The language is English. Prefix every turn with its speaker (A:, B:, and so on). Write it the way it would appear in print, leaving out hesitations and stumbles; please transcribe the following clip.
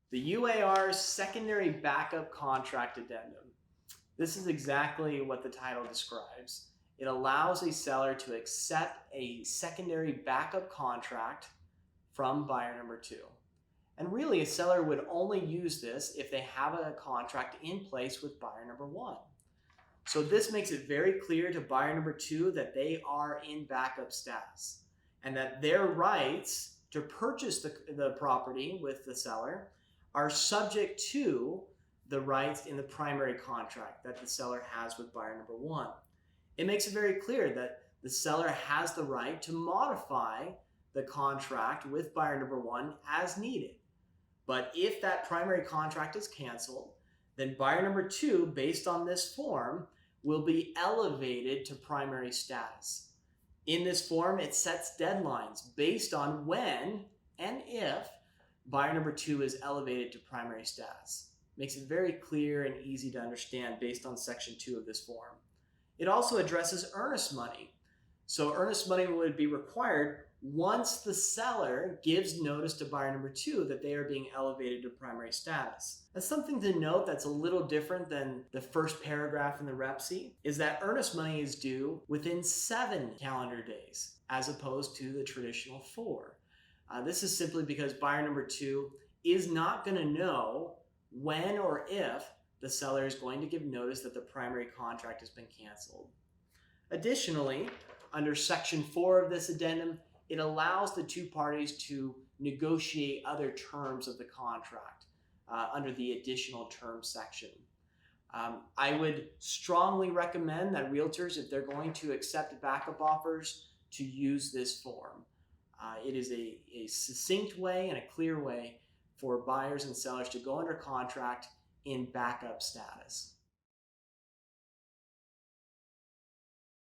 A: The UAR Secondary Backup Contract Addendum. This is exactly what the title describes. It allows a seller to accept a secondary backup contract from buyer number 2. And really, a seller would only use this if they have a contract in place with buyer number 1. So this makes it very clear to buyer number 2 that they are in backup status and that their rights to purchase the property with the seller are subject to the rights in the primary contract that the seller has with buyer number 1. It makes it very clear that the seller has the right to modify the contract with buyer number 1 as needed. But if that primary contract is canceled, then buyer number 2, based on this form, will be elevated to primary status. In this form, it sets deadlines based on when and if buyer number 2 is elevated to primary status. Makes it very clear and easy to understand based on section 2 of this form. It also addresses earnest money. So earnest money would be required once the seller gives notice to buyer number 2 that they are being elevated to primary status. That's something to note that's a little different than the first paragraph in the REPC, is that earnest money is due within 7 calendar days as opposed to the traditional 4. This is simply because buyer number 2 is not going to know when or if the seller is going to give notice that the primary contract has been canceled. Additionally, under section 4 of this addendum, it allows the two parties to negotiate other terms of the contract under the additional terms section. I would strongly recommend that realtors, if they're going to accept backup offers, to use this form. It is a succinct way and a clear way for buyers and sellers to go under contract in backup status.